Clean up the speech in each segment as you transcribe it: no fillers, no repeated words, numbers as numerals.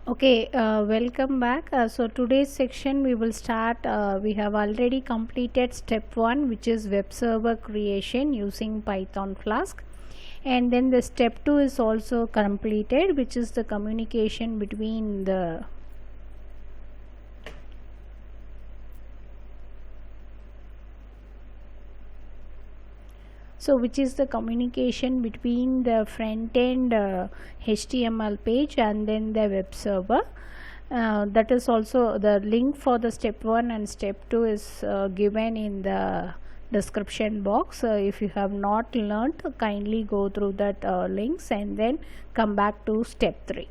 Okay, welcome back. So today's section we will start. We have already completed step 1, which is web server creation using Python Flask, and then the step 2 is also completed, which is the communication between the which is the communication between the front end HTML page and then the web server. That is also the link for the step 1 and step 2 is given in the description box. If you have not learned, kindly go through that links and then come back to step 3.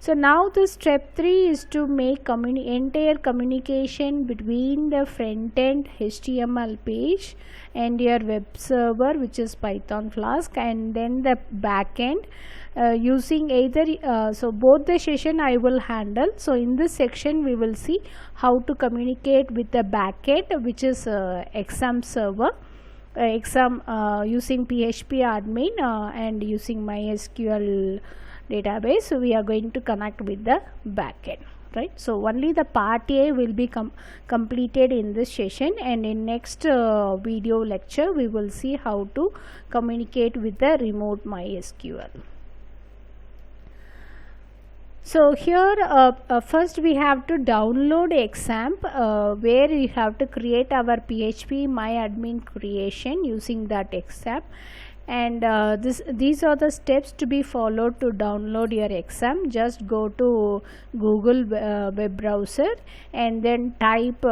So now the step 3 is to make entire communication between the front end HTML page and your web server, which is Python Flask, and then the back end using either so both the session I will handle. So in this section we will see how to communicate with the back end, which is exam server, exam using PHP admin and using MySQL database. So we are going to connect with the backend, right? So only the part A will be completed in this session, and in next video lecture we will see how to communicate with the remote MySQL. So here first we have to download XAMPP where we have to create our PHP MyAdmin creation using that XAMPP, and these are the steps to be followed to download your XAMPP. Just go to Google web browser and then type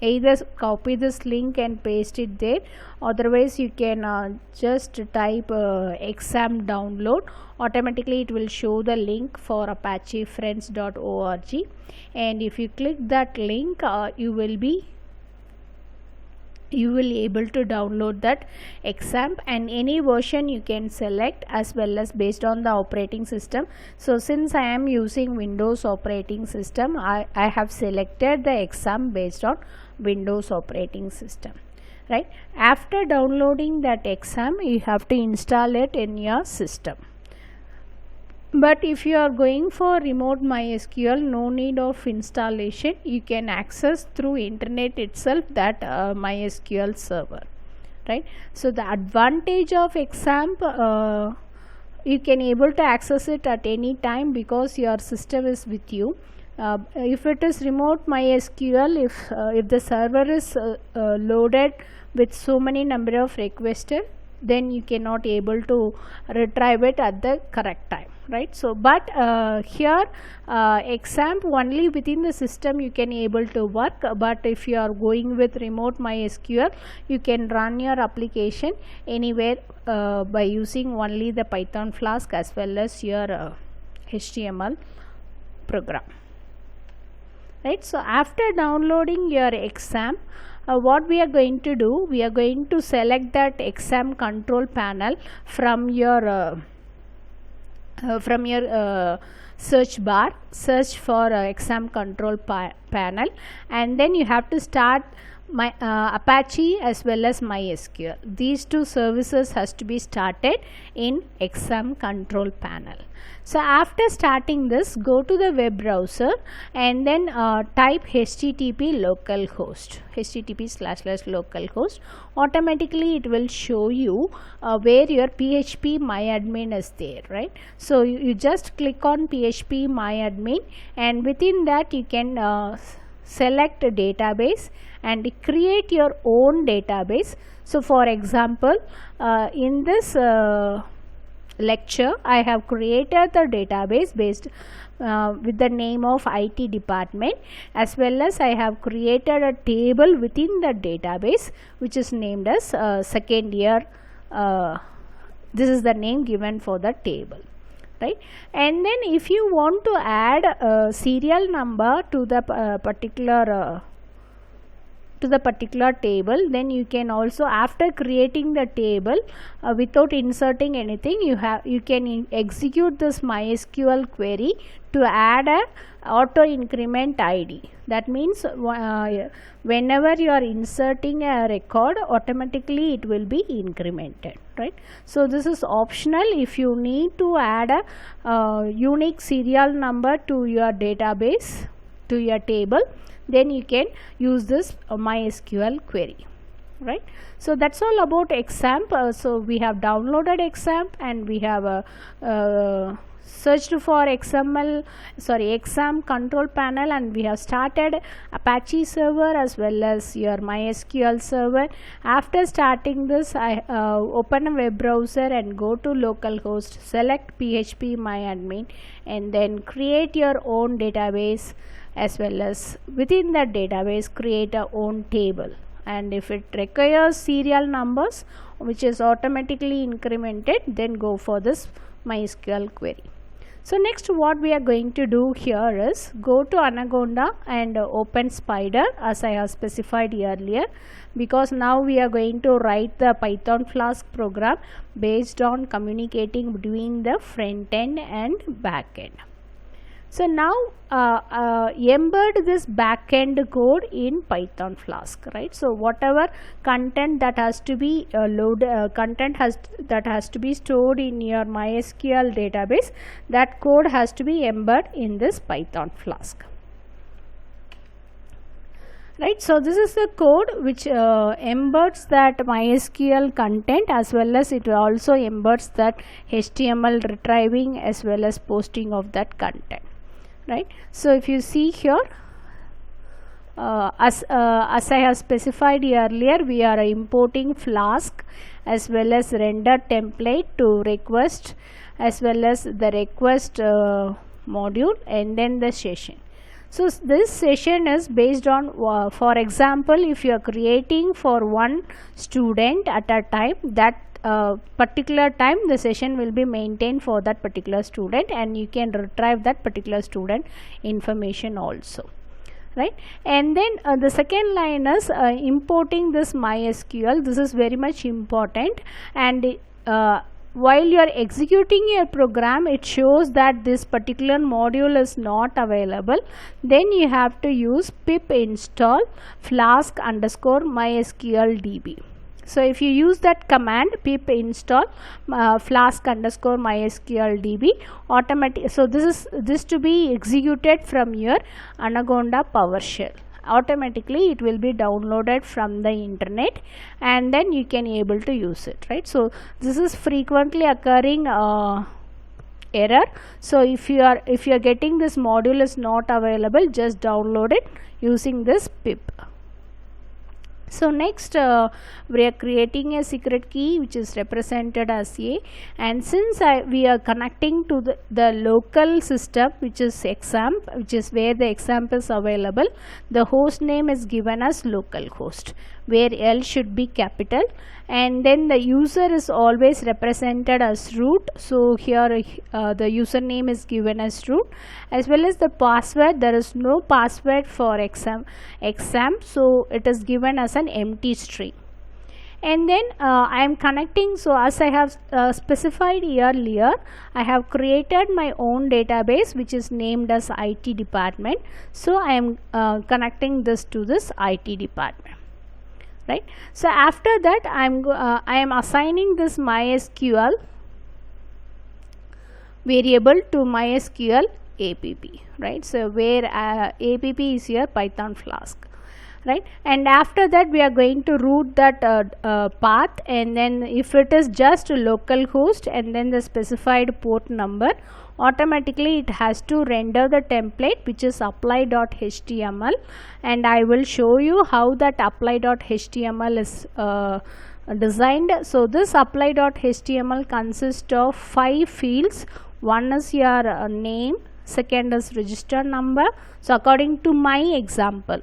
either copy this link and paste it there, otherwise you can just type XAMPP download. Automatically it will show the link for apachefriends.org, and if you click that link you will able to download that XAMPP, and any version you can select as well as based on the operating system. So since I am using Windows operating system, I have selected the XAMPP based on Windows operating system, right? After downloading that XAMPP, you have to install it in your system. But if you are going for remote MySQL, no need of installation. You can access through internet itself that MySQL server, right? So the advantage of XAMPP, you can able to access it at any time because your system is with you. If it is remote MySQL, if the server is loaded with so many number of requested, then you cannot able to retrieve it at the correct time, right? So but here XAMPP only within the system you can able to work, but if you are going with remote MySQL, you can run your application anywhere by using only the Python Flask as well as your HTML program, right? So after downloading your XAMPP, what we are going to do, we are going to select that XAMPP control panel from your search bar, search for XAMPP control panel, and then you have to start Apache as well as MySQL. These two services has to be started in XAMPP control panel. So after starting this, go to the web browser and then type http localhost, http://localhost. Automatically it will show you where your PHP MyAdmin is there, right? So you just click on PHP MyAdmin, and within that you can select a database and create your own database. So for example, in this lecture I have created the database based with the name of IT department, as well as I have created a table within the database which is named as second year. This is the name given for the table, right? And then if you want to add a serial number to the particular to the particular table, then you can also, after creating the table without inserting anything, you can execute this MySQL query to add a auto increment ID. That means whenever you are inserting a record, automatically it will be incremented, right? So this is optional. If you need to add a unique serial number to your database, to your table, then you can use this MySQL query, right? So that's all about XAMPP. So we have downloaded XAMPP and we have searched for XAMPP control panel, and we have started Apache server as well as your MySQL server. After starting this, I open a web browser and go to localhost, select phpMyAdmin, and then create your own database, as well as within that database create a own table. And if it requires serial numbers which is automatically incremented, then go for this MySQL query. So next what we are going to do here is go to Anaconda and open Spider as I have specified earlier, because now we are going to write the Python Flask program based on communicating between the front end and back end. So now embed this backend code in Python Flask, right? So whatever content that has to be that has to be stored in your MySQL database, that code has to be embedded in this Python Flask. Right, so this is the code which embeds that MySQL content, as well as it also embeds that HTML retrieving as well as posting of that content. Right, so if you see here, as I have specified earlier, we are importing Flask as well as render template to request, as well as the request module, and then the session. So this session is based on, for example, if you are creating for one student at a time, that particular time the session will be maintained for that particular student, and you can retrieve that particular student information also, right? And then the second line is importing this MySQL. This is very much important, and while you are executing your program, it shows that this particular module is not available. Then you have to use pip install flask _ MySQLDB. So if you use that command pip install flask _ MySQLDB, automatic. So this to be executed from your Anaconda PowerShell. Automatically it will be downloaded from the internet, and then you can able to use it, right? So this is frequently occurring error. So if you are getting this module is not available, just download it using this pip. So next we are creating a secret key which is represented as A, and since we are connecting to the local system which is XAMPP, which is where the XAMPP is available, the host name is given as localhost, where L should be capital, and then the user is always represented as root. So here the username is given as root, as well as the password. There is no password for XAMPP, so it is given as an empty string. And then I am connecting. So as I have specified earlier, I have created my own database which is named as IT department. So I am connecting this to this IT department. Right. So after that I am assigning this MySQL variable to MySQL app, right? So where app is here Python Flask, right? And after that we are going to route that path, and then if it is just localhost and then the specified port number, automatically it has to render the template which is apply.html, and I will show you how that apply.html is designed. So this apply.html consists of 5 fields. One is your name, second is register number. So according to my example,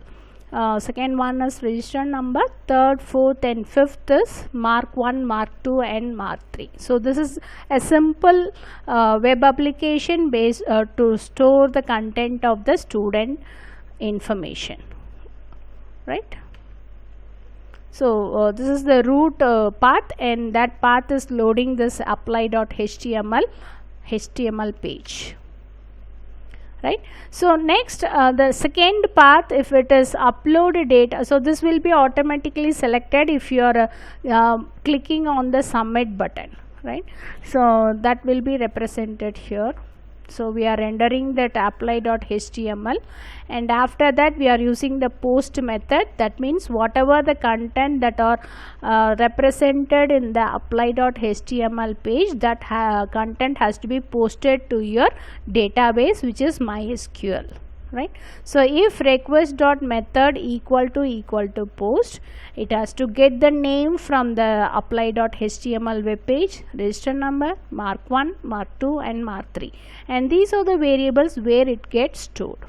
second one is register number, third, fourth and fifth is mark 1, mark 2 and mark 3. So this is a simple web application based to store the content of the student information, right? So this is the root path, and that path is loading this apply.html page, right? So next, the second path, if it is upload data, so this will be automatically selected if you are clicking on the submit button, right? So that will be represented here. So we are rendering that apply.html, and after that we are using the post method. That means whatever the content that are represented in the apply.html page, that content has to be posted to your database, which is MySQL, right? So if request.method equal to post, it has to get the name from the apply.html web page, register number, mark 1, mark 2 and mark 3, and these are the variables where it gets stored.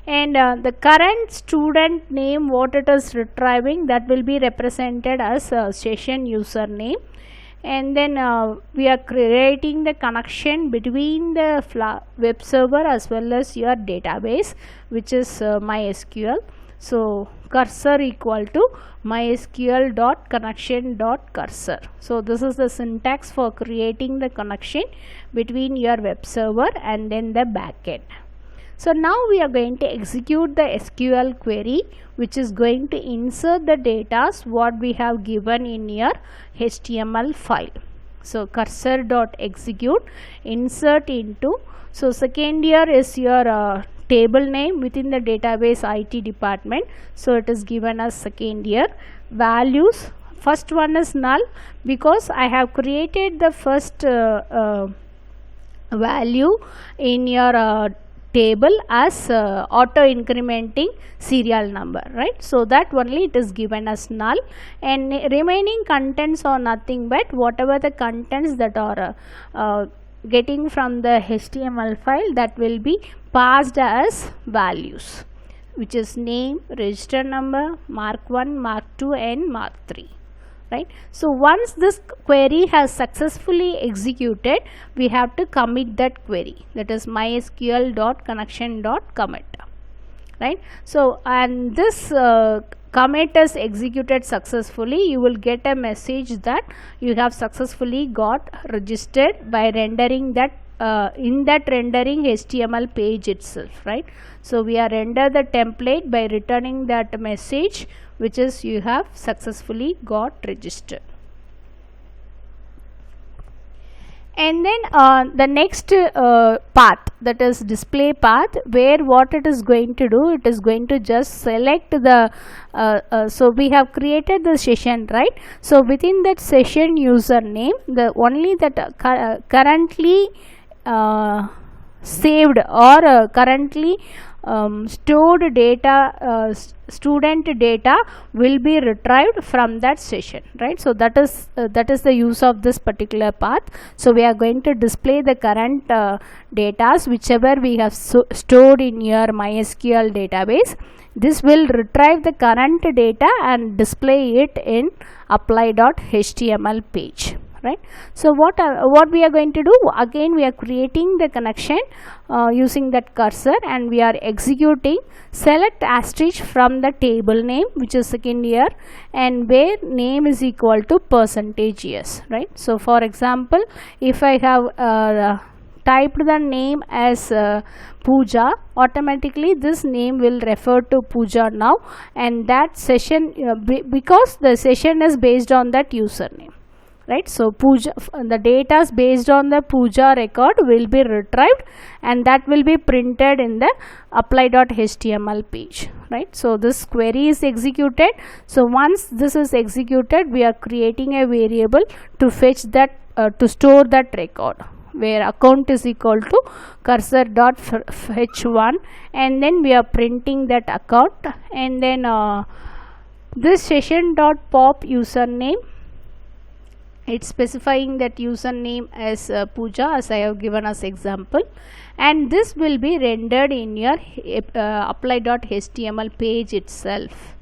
And the current student name, what it is retrieving, that will be represented as session username. And then we are creating the connection between the web server as well as your database, which is MySQL. So cursor equal to mysql.connection.cursor. So this is the syntax for creating the connection between your web server and then the backend. So now we are going to execute the SQL query, which is going to insert the data what we have given in your HTML file. So cursor.execute, insert into, so second here is your table name within the database IT department. So it is given as second here. Values, first one is null because I have created the first value in your table as auto incrementing serial number, right? So that only it is given as null, and remaining contents are nothing but whatever the contents that are getting from the HTML file, that will be passed as values, which is name, register number, mark 1, mark 2 and mark 3. Right. So once this query has successfully executed, we have to commit that query, that is mysql.connection.commit, right? So and this commit is executed successfully, you will get a message that you have successfully got registered by rendering that in that rendering HTML page itself, right? So we are render the template by returning that message, which is you have successfully got registered. And then the next path, that is display path, where what it is going to do, it is going to just select the so we have created the session, right? So within that session username, the only that currently saved or currently stored data, student data will be retrieved from that session, right? So that is the use of this particular path. So we are going to display the current data whichever we have stored in your MySQL database. This will retrieve the current data and display it in apply.html page, right? So what we are going to do, again we are creating the connection using that cursor, and we are executing select asterisk from the table name, which is second here, and where name is equal to %yes, right? So for example, if I have typed the name as Pooja, automatically this name will refer to Pooja now, and that session because the session is based on that username, right? So Pooja, the data based on the Pooja record will be retrieved, and that will be printed in the apply.html page, right? So this query is executed. So once this is executed, we are creating a variable to fetch that to store that record, where account is equal to cursor.fetch1, and then we are printing that account, and then this session.pop username, it's specifying that username as Pooja, as I have given as example, and this will be rendered in your apply.html page itself,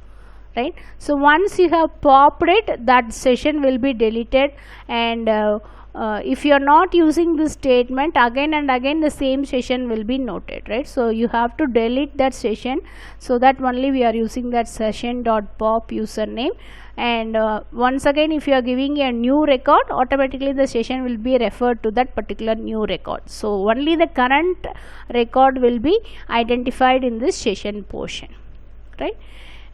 right? So once you have popped it, that session will be deleted, and if you are not using this statement, again and again the same session will be noted, right? So you have to delete that session, so that only we are using that session.pop username. And once again, if you are giving a new record, automatically the session will be referred to that particular new record. So only the current record will be identified in this session portion, right?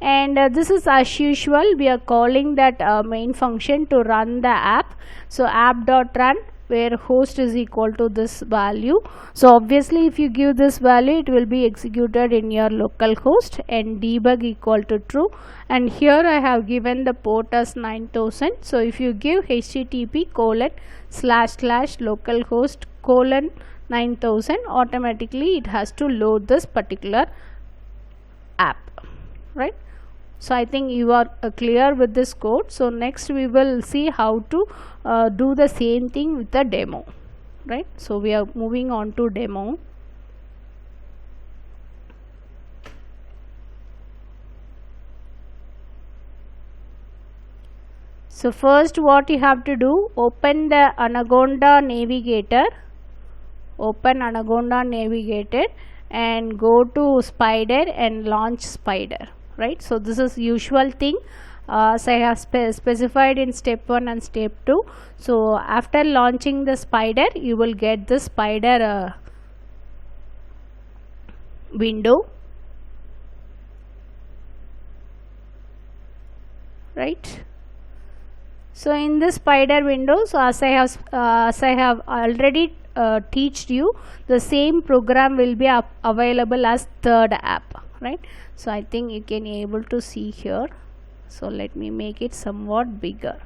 And this is as usual, we are calling that main function to run the app. So app.run, where host is equal to this value. So obviously if you give this value, it will be executed in your local host, and debug equal to true. And here I have given the port as 9000. So if you give http://localhost:9000, automatically it has to load this particular app, right? So I think you are clear with this code. So next we will see how to do the same thing with the demo, right? So we are moving on to demo. So first what you have to do, open the Anaconda Navigator, and go to Spider and launch Spider, right? So this is usual thing, as I have specified in step 1 and step 2. So after launching the Spider, you will get the Spider window, right? So in this Spider window, so as I have already teached you, the same program will be available as third app, right? So I think you can able to see here. So let me make it somewhat bigger,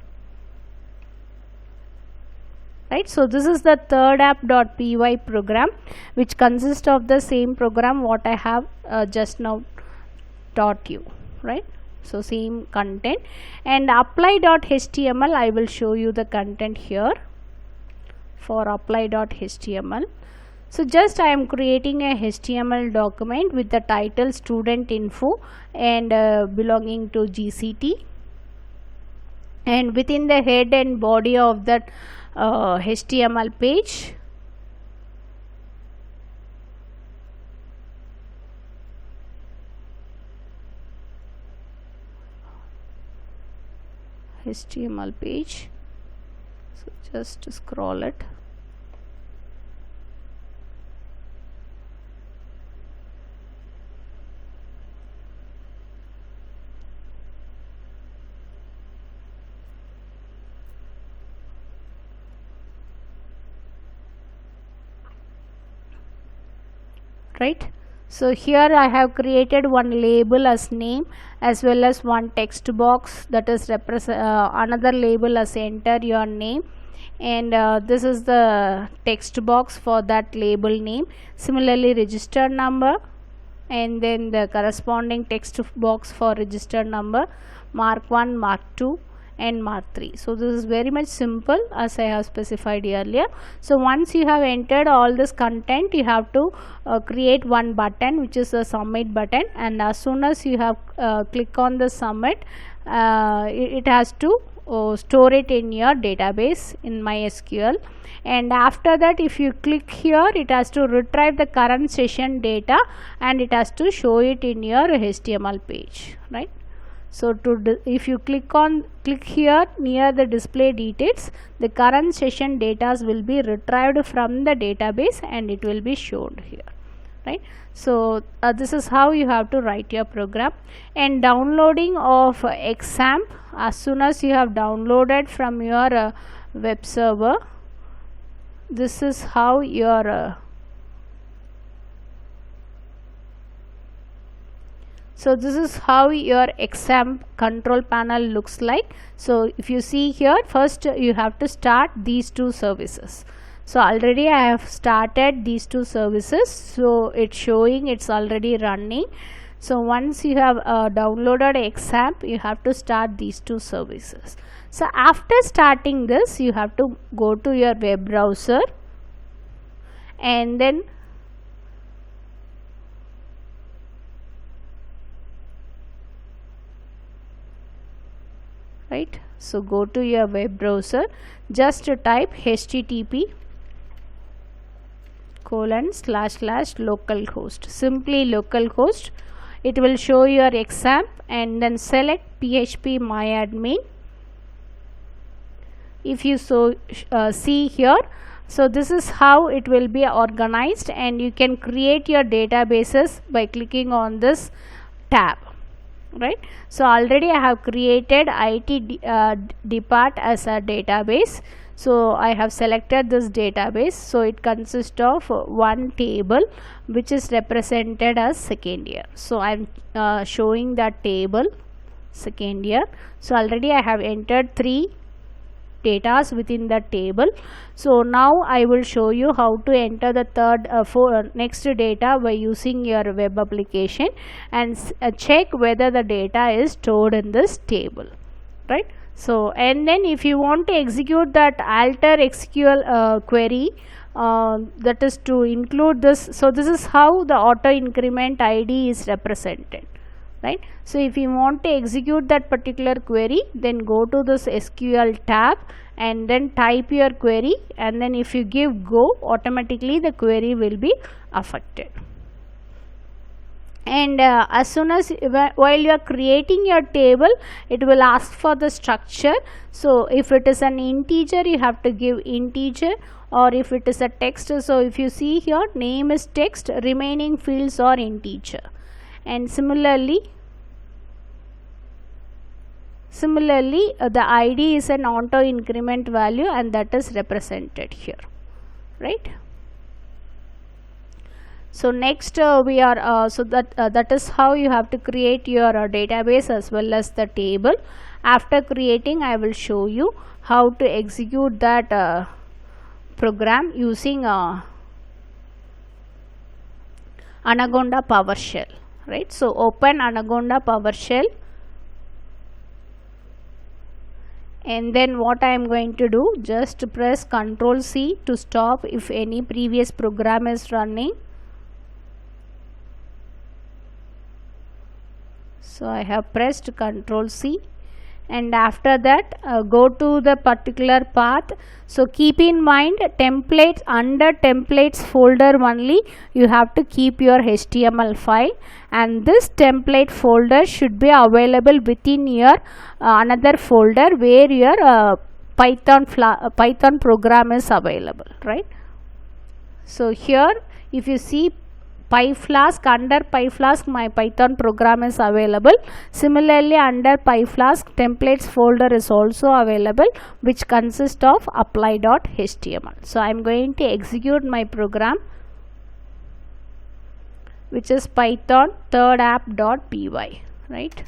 right? So this is the third app.py program, which consists of the same program what I have just now taught you, right? So same content. And apply.html, I will show you the content here for apply.html. So just I am creating a HTML document with the title student info and belonging to GCT, and within the head and body of that HTML page, so just scroll it. Right, so here I have created one label as name, as well as one text box, that is another label as enter your name, and this is the text box for that label name. Similarly, register number, and then the corresponding text box for register number, mark 1, mark 2 and mark 3. So this is very much simple, as I have specified earlier. So once you have entered all this content, you have to create one button, which is a submit button, and as soon as you have click on the submit, it has to store it in your database in MySQL. And after that, if you click here, it has to retrieve the current session data, and it has to show it in your HTML page, right? So if you click here near the display details, the current session data will be retrieved from the database and it will be shown here, right? So this is how you have to write your program. And downloading of XAMPP, as soon as you have downloaded from your web server, this is how your so this is how your XAMPP control panel looks like. So if you see here, first you have to start these two services. So already I have started these two services, so it's showing it's already running. So once you have downloaded XAMPP, you have to start these two services. So after starting this, you have to go to your web browser, and then right? So go to your web browser, just type http://localhost, simply localhost. It will show your XAMPP, and then select PHP myadmin. If you see here, so this is how it will be organized, and you can create your databases by clicking on this tab, right? So already I have created IT depart as a database. So I have selected this database. So it consists of one table which is represented as second year. So I am showing that table second year. So already I have entered 3 datas within the table. So now I will show you how to enter the next data by using your web application, and check whether the data is stored in this table, right? So and then if you want to execute that alter SQL query, that is to include this. So this is how the auto increment ID is represented, right? So if you want to execute that particular query, then go to this SQL tab and then type your query, and then if you give go, automatically the query will be affected. And as soon as while you are creating your table, it will ask for the structure. So if it is an integer, you have to give integer, or if it is a text, so if you see here, name is text, remaining fields are integer. And similarly the ID is an auto increment value, and that is represented here, right? So next we are that is how you have to create your database as well as the table. After creating, I will show you how to execute that program using Anaconda PowerShell, right? So open Anaconda PowerShell, and then what I am going to do, just press Ctrl C to stop if any previous program is running. So I have pressed Ctrl C, and after that go to the particular path. So keep in mind, templates, under templates folder only you have to keep your HTML file, and this template folder should be available within your another folder where your Python program is available, right? So here if you see PyFlask, under PyFlask my Python program is available. Similarly, under PyFlask templates folder is also available, which consists of apply.html. So I am going to execute my program, which is Python thirdapp.py, right?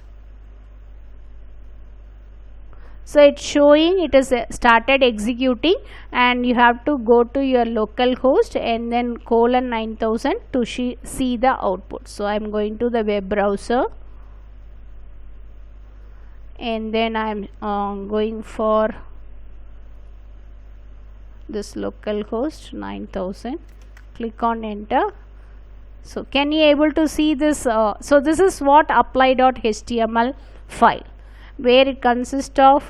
So it's showing it is started executing, and you have to go to your local host and then :9000 to see the output. So I'm going to the web browser, and then I'm going for this local host 9000, click on enter. So can you able to see this? So this is what apply.html file, where it consists of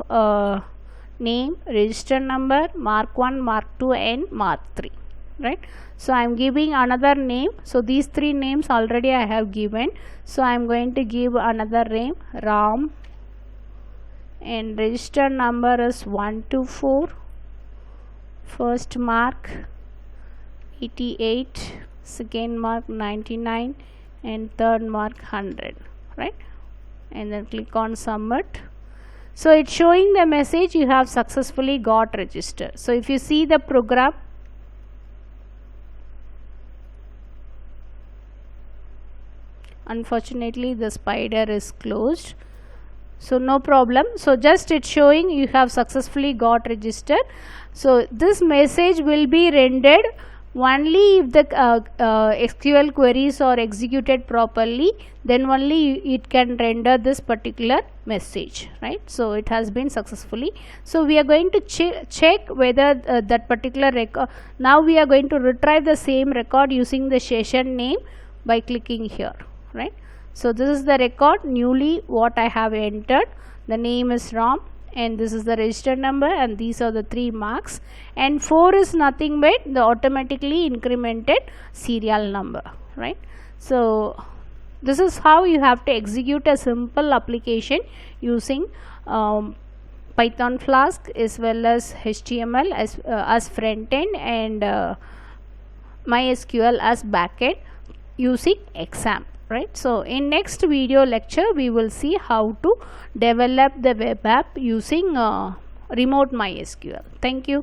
name, register number, mark 1, mark 2 and mark 3, right? So I am giving another name. So these 3 names already I have given. So I am going to give another name, Ram, and register number is 124, first mark 88, second mark 99 and third mark 100, right? And then click on submit. So it's showing the message you have successfully got registered. So if you see the program, unfortunately the spider is closed, so no problem. So just it's showing you have successfully got registered. So this message will be rendered only if the SQL queries are executed properly, then only it can render this particular message, right? So it has been successfully. So we are going to check whether that particular record, now we are going to retrieve the same record using the session name by clicking here, right? So this is the record newly what I have entered. The name is Ram, and this is the register number, and these are the 3 marks, and 4 is nothing but the automatically incremented serial number, right? So this is how you have to execute a simple application using Python Flask as well as HTML as front end, and MySQL as backend using XAMPP, right? So in next video lecture we will see how to develop the web app using remote MySQL. Thank you.